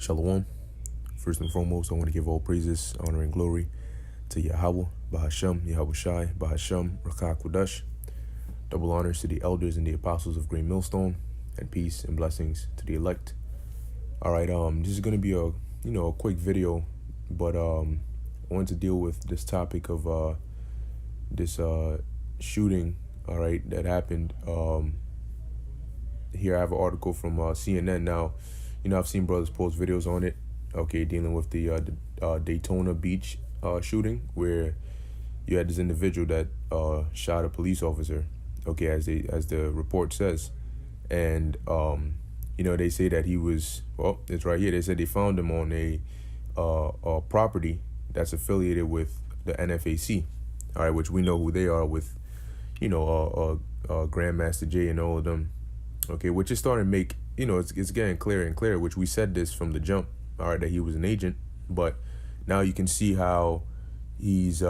Shalom. First and foremost, I want to give all praises, honor, and glory to Yahweh, Bahashem, Yahweh Shai, Bahashem, Rakah Kodash. Double honors to the elders and the apostles of Great Millstone, and peace and blessings to the elect. All right, this is going to be a quick video, but I wanted to deal with this topic of this shooting, all right, that happened. Here I have an article from CNN. Now, I've seen brothers post videos on it, okay, dealing with the Daytona Beach shooting, where you had this individual that shot a police officer, okay, as the report says. And they say that he was, well, it's right here. They said they found him on a property that's affiliated with the NFAC, all right, which we know who they are, with Grandmaster Jay and all of them, okay, which is starting to make, it's getting clearer and clearer, which we said this from the jump, all right, that he was an agent. But now you can see how he's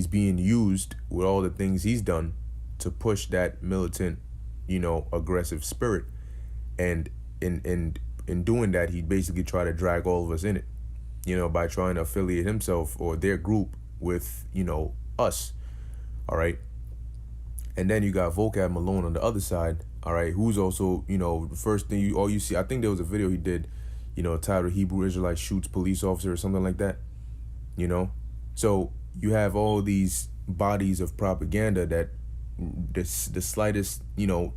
being used with all the things he's done to push that militant, aggressive spirit. And in doing that, he basically tried to drag all of us in it, by trying to affiliate himself or their group with, us. All right. And then you got Vocab Malone on the other side, all right, who's also, the first thing you see, I think there was a video he did, titled Hebrew Israelite Shoots Police Officer or something like that, So you have all these bodies of propaganda that the slightest,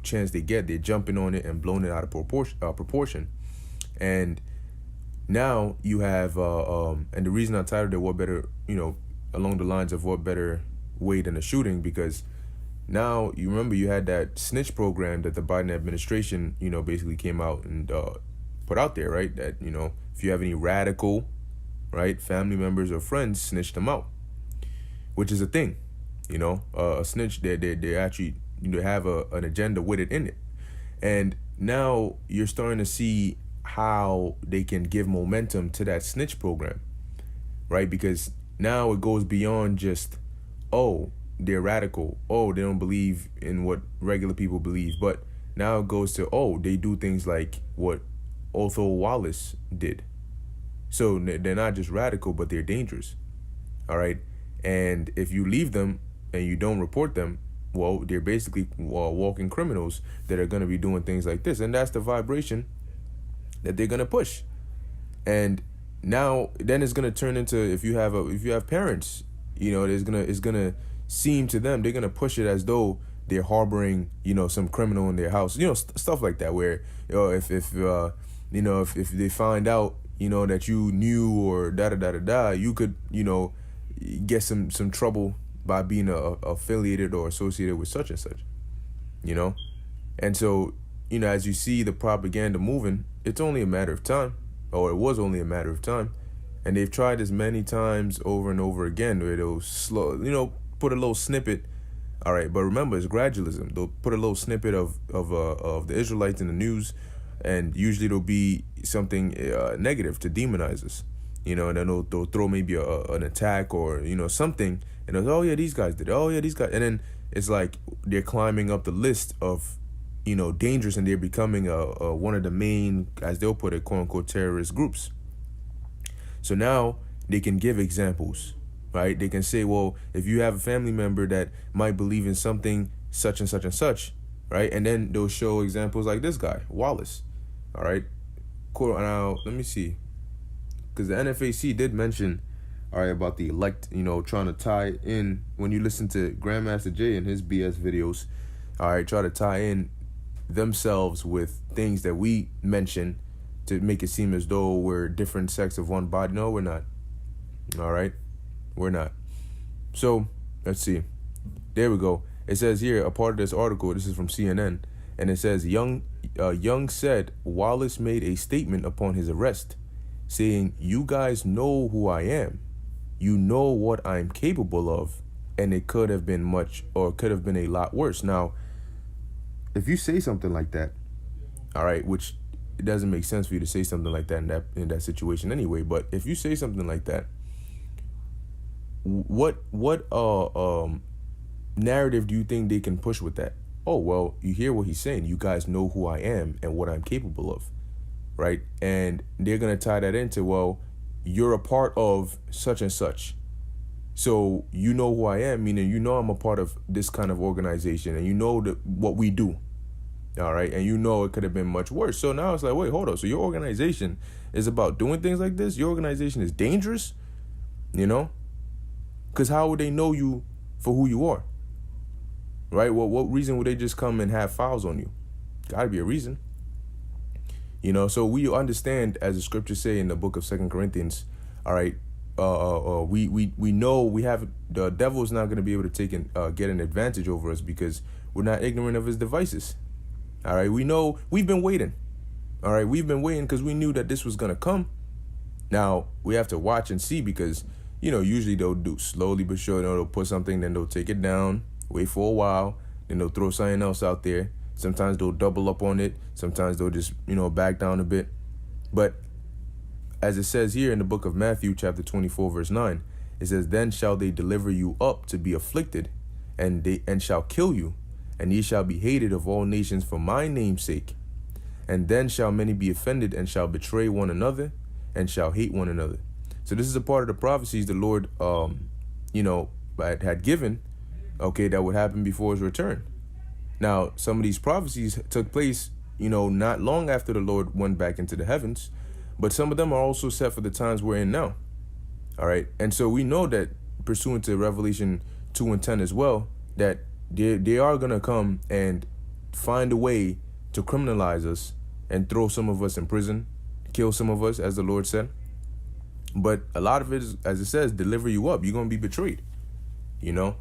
chance they get, they're jumping on it and blowing it out of proportion. And now you have, and the reason I titled it, what better, along the lines of what better way than a shooting, because now you remember you had that snitch program that the Biden administration, basically came out and put out there, right? That, if you have any radical, right, family members or friends, snitch them out, which is a thing, a snitch, they actually, have an agenda with it in it. And now you're starting to see how they can give momentum to that snitch program, right? Because now it goes beyond just, oh, they're radical, oh, they don't believe in what regular people believe, but now it goes to, oh, they do things like what Otho Wallace did. So they're not just radical, but they're dangerous, all right? And if you leave them and you don't report them, well, they're basically walking criminals that are going to be doing things like this. And that's the vibration that they're going to push. And now then it's going to turn into, if you have parents, it's going to seem to them, they're going to push it as though they're harboring, some criminal in their house, stuff like that, where, if they find out, that you knew or you could, get some trouble by being affiliated or associated with such and such, And so, as you see the propaganda moving, it's only a matter of time, or it was only a matter of time. And they've tried this many times over and over again, where they'll put a little snippet. All right, but remember, it's gradualism. They'll put a little snippet of the Israelites in the news, and usually it'll be something negative to demonize us, and then they'll throw maybe an attack or something, and they'll, oh yeah, these guys did it. Oh yeah, these guys, and then it's like they're climbing up the list of dangerous, and they're becoming one of the main, as they'll put it, quote unquote, terrorist groups. So now they can give examples. Right? They can say, well, if you have a family member that might believe in something such and such and such, right? And then they'll show examples like this guy, Wallace. All right. Cool. Now, let me see. Because the NFAC did mention, all right, about the elect, trying to tie in, when you listen to Grandmaster Jay and his BS videos, all right, try to tie in themselves with things that we mention to make it seem as though we're different sects of one body. No, we're not. All right. We're not. So let's see. There we go. It says here, a part of this article, this is from CNN, and it says, Young said Wallace made a statement upon his arrest, saying, "You guys know who I am. You know what I'm capable of, and it could have been much, or could have been a lot worse." Now, if you say something like that, all right, which it doesn't make sense for you to say something like that in that situation anyway, but if you say something like that, what narrative do you think they can push with that? Oh, well, you hear what he's saying. You guys know who I am and what I'm capable of. right? And they're going to tie that into, well, you're a part of such and such. So you know who I am, meaning you know I'm a part of this kind of organization, and you know what we do. All right. And you know it could have been much worse. So now it's like, wait, hold on. So your organization is about doing things like this? Your organization is dangerous? You know? Because how would they know you for who you are? Right? Well, what reason would they just come and have files on you? Gotta be a reason. You know, so we understand, as the scriptures say in the book of 2 Corinthians, all right, we know we have, the devil is not going to be able to take and get an advantage over us because we're not ignorant of his devices. All right, we know we've been waiting. All right, we've been waiting because we knew that this was going to come. Now, we have to watch and see because, you know, usually they'll do slowly but surely. They'll put something, then they'll take it down, wait for a while, then they'll throw something else out there. Sometimes they'll double up on it. Sometimes they'll just, you know, back down a bit. But as it says here in the book of Matthew, chapter 24, verse 9, it says, then shall they deliver you up to be afflicted, and shall kill you, and ye shall be hated of all nations for my name's sake. And then shall many be offended, and shall betray one another, and shall hate one another. So this is a part of the prophecies the Lord, you know, had given, okay, that would happen before his return. Now, some of these prophecies took place, you know, not long after the Lord went back into the heavens, but some of them are also set for the times we're in now. All right. And so we know that, pursuant to Revelation 2:10 as well, that they are going to come and find a way to criminalize us and throw some of us in prison, kill some of us, as the Lord said. But a lot of it is, as it says, deliver you up. You're going to be betrayed, you know.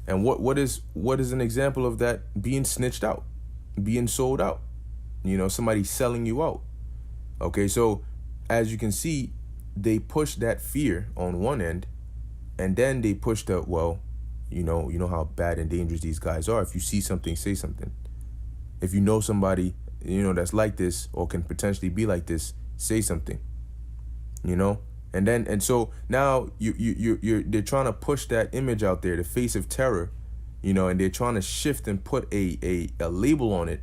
And what is an example of that? Being snitched out, being sold out, you know, somebody selling you out. Okay, so as you can see, they push that fear on one end, and then they push the, well, you know how bad and dangerous these guys are. If you see something, say something. If you know somebody, you know, that's like this or can potentially be like this, say something. You know, and so now they're trying to push that image out there, the face of terror, you know, and they're trying to shift and put a label on it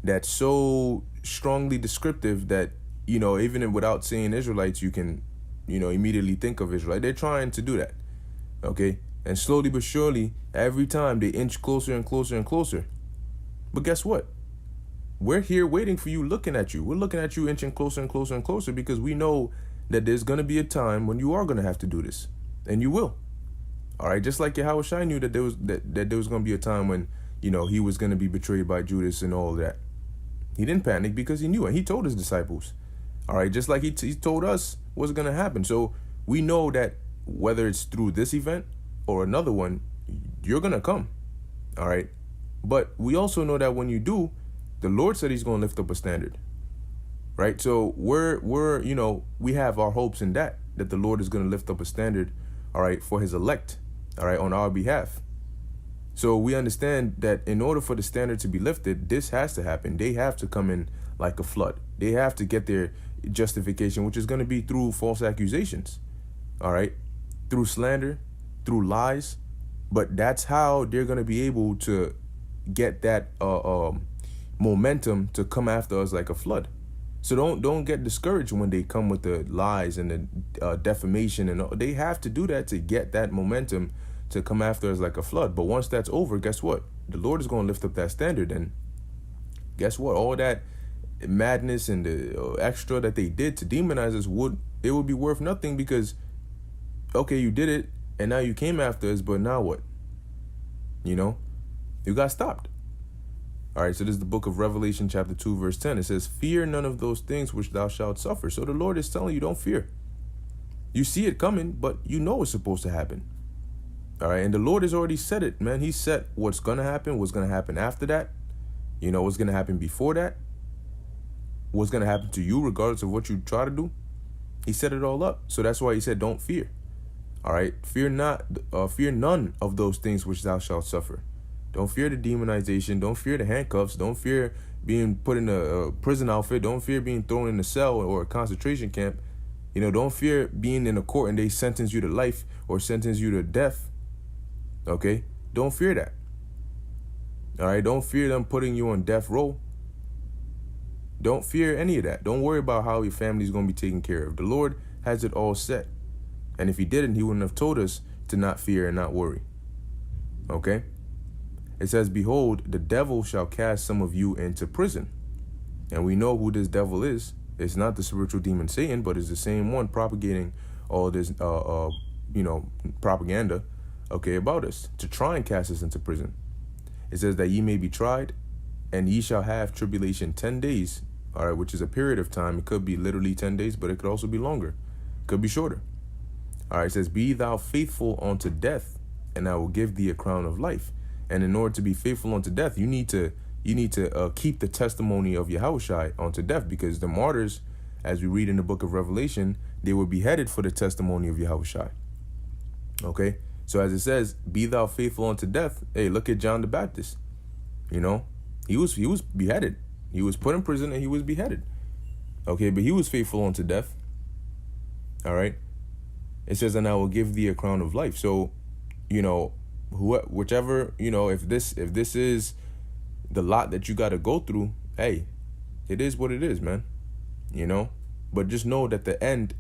that's so strongly descriptive that, you know, even without saying Israelites, you can, you know, immediately think of Israelite. They're trying to do that. Okay. And slowly but surely, every time they inch closer and closer and closer. But guess what? We're here waiting for you, looking at you. We're looking at you inching closer and closer and closer because we know that there's going to be a time when you are going to have to do this. And you will. All right. Just like Yahushua knew that there was going to be a time when, you know, he was going to be betrayed by Judas and all of that. He didn't panic because he knew it. He told his disciples. All right. Just like he told us what's going to happen. So we know that whether it's through this event or another one, you're going to come. All right. But we also know that when you do, the Lord said he's going to lift up a standard. Right. So we're, you know, we have our hopes in that the Lord is going to lift up a standard. All right. For his elect. All right. On our behalf. So we understand that in order for the standard to be lifted, this has to happen. They have to come in like a flood. They have to get their justification, which is going to be through false accusations. All right. Through slander, through lies. But that's how they're going to be able to get that momentum to come after us like a flood. So don't get discouraged when they come with the lies and the defamation, and they have to do that to get that momentum to come after us like a flood. But once that's over, guess what? The Lord is going to lift up that standard, and guess what? All that madness and the extra that they did to demonize us would be worth nothing because, okay, you did it, and now you came after us, but now what? You know, you got stopped. All right, so this is the book of Revelation chapter 2, verse 10. It says, fear none of those things which thou shalt suffer. So the Lord is telling you, don't fear. You see it coming, but you know it's supposed to happen. All right, and the Lord has already said it, man. He said what's going to happen after that. You know, what's going to happen before that. What's going to happen to you regardless of what you try to do. He set it all up. So that's why he said, don't fear. All right, fear none of those things which thou shalt suffer. Don't fear the demonization. Don't fear the handcuffs. Don't fear being put in a prison outfit. Don't fear being thrown in a cell or a concentration camp. You know, don't fear being in a court and they sentence you to life or sentence you to death. Okay? Don't fear that. All right? Don't fear them putting you on death row. Don't fear any of that. Don't worry about how your family's going to be taken care of. The Lord has it all set. And if he didn't, he wouldn't have told us to not fear and not worry. Okay? It says, behold, the devil shall cast some of you into prison. And we know who this devil is. It's not the spiritual demon Satan, but it's the same one propagating all this, propaganda, okay, about us, to try and cast us into prison. It says that ye may be tried, and ye shall have tribulation 10 days, all right, which is a period of time. It could be literally 10 days, but it could also be longer. It could be shorter. All right, it says, be thou faithful unto death, and I will give thee a crown of life. And in order to be faithful unto death, you need to keep the testimony of Yahushua unto death, because the martyrs, as we read in the book of Revelation, they were beheaded for the testimony of Yahushua. Okay, so as it says, be thou faithful unto death. Hey, look at John the Baptist. You know, he was beheaded. He was put in prison and he was beheaded. Okay, but he was faithful unto death. All right. It says, and I will give thee a crown of life. So, you know, whichever, you know, if this is the lot that you got to go through, hey, it is what it is, man. You know, but just know that the end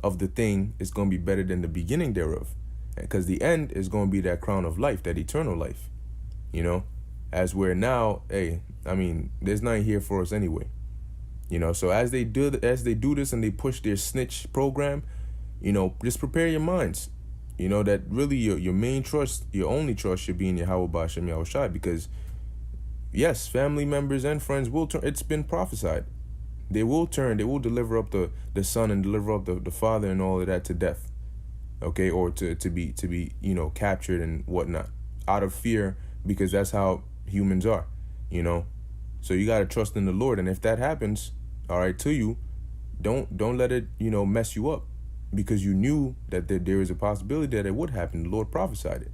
of the thing is going to be better than the beginning thereof, because the end is going to be that crown of life, that eternal life. You know, as we're now, hey, I mean, there's nothing here for us anyway. You know, so as they do this and they push their snitch program, you know, just prepare your minds. You know, that really your main trust, your only trust should be in Yahweh Ba'Shem Yahushua, because yes, family members and friends will turn. It's been prophesied. They will turn. They will deliver up the son and deliver up the father and all of that to death. Okay, or to be you know, captured and whatnot, out of fear, because that's how humans are. You know, so you got to trust in the Lord, and if that happens, all right, to you, don't let it, you know, mess you up, because you knew that there is a possibility that it would happen. The Lord prophesied it.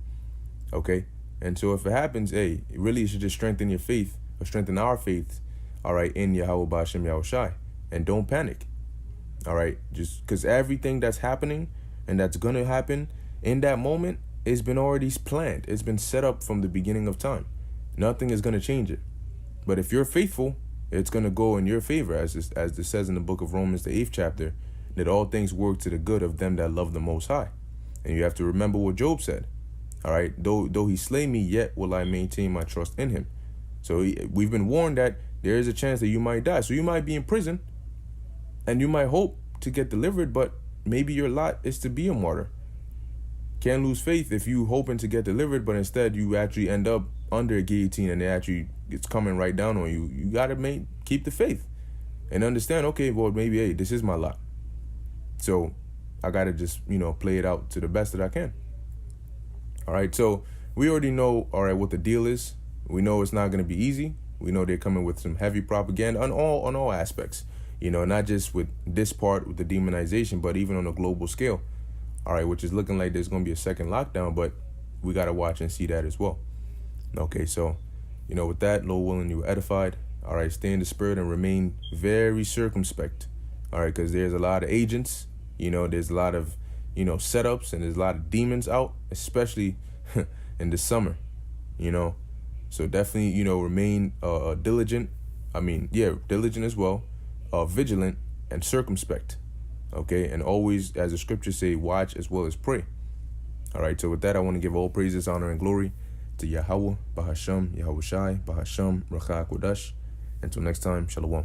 Okay. And so if it happens, hey, really, it should just strengthen your faith, or strengthen our faith, all right, in Yahweh Ba'Shem Yahushai. And don't panic, all right? Just because everything that's happening and that's going to happen in that moment, it's been already planned. It's been set up from the beginning of time. Nothing is going to change it. But if you're faithful, it's going to go in your favor, as it says in the book of Romans, the 8th chapter, that all things work to the good of them that love the Most High. And you have to remember what Job said. All right, though he slay me, yet will I maintain my trust in him. So we've been warned that there is a chance that you might die. So you might be in prison and you might hope to get delivered, but maybe your lot is to be a martyr. Can't lose faith if you hoping to get delivered, but instead you actually end up under a guillotine and it's coming right down on you. You got to keep the faith and understand, okay, well, maybe, hey, this is my lot. So I got to just, you know, play it out to the best that I can. All right, so we already know, all right, what the deal is. We know it's not going to be easy. We know they're coming with some heavy propaganda on all aspects, you know, not just with this part with the demonization, but even on a global scale. All right, which is looking like there's going to be a second lockdown, but we got to watch and see that as well. Okay, so, you know, with that, Lord willing, you were edified. All right, stay in the spirit and remain very circumspect. All right, because there's a lot of agents, you know, there's a lot of, you know, setups, and there's a lot of demons out, especially in the summer, you know. So definitely, you know, remain diligent. Diligent as well, vigilant and circumspect. Okay, and always, as the scriptures say, watch as well as pray. All right, so with that, I want to give all praises, honor, and glory to Yahweh, Bahasham, Yahushai, Bahasham, Racha Kodash. Until next time, Shalom.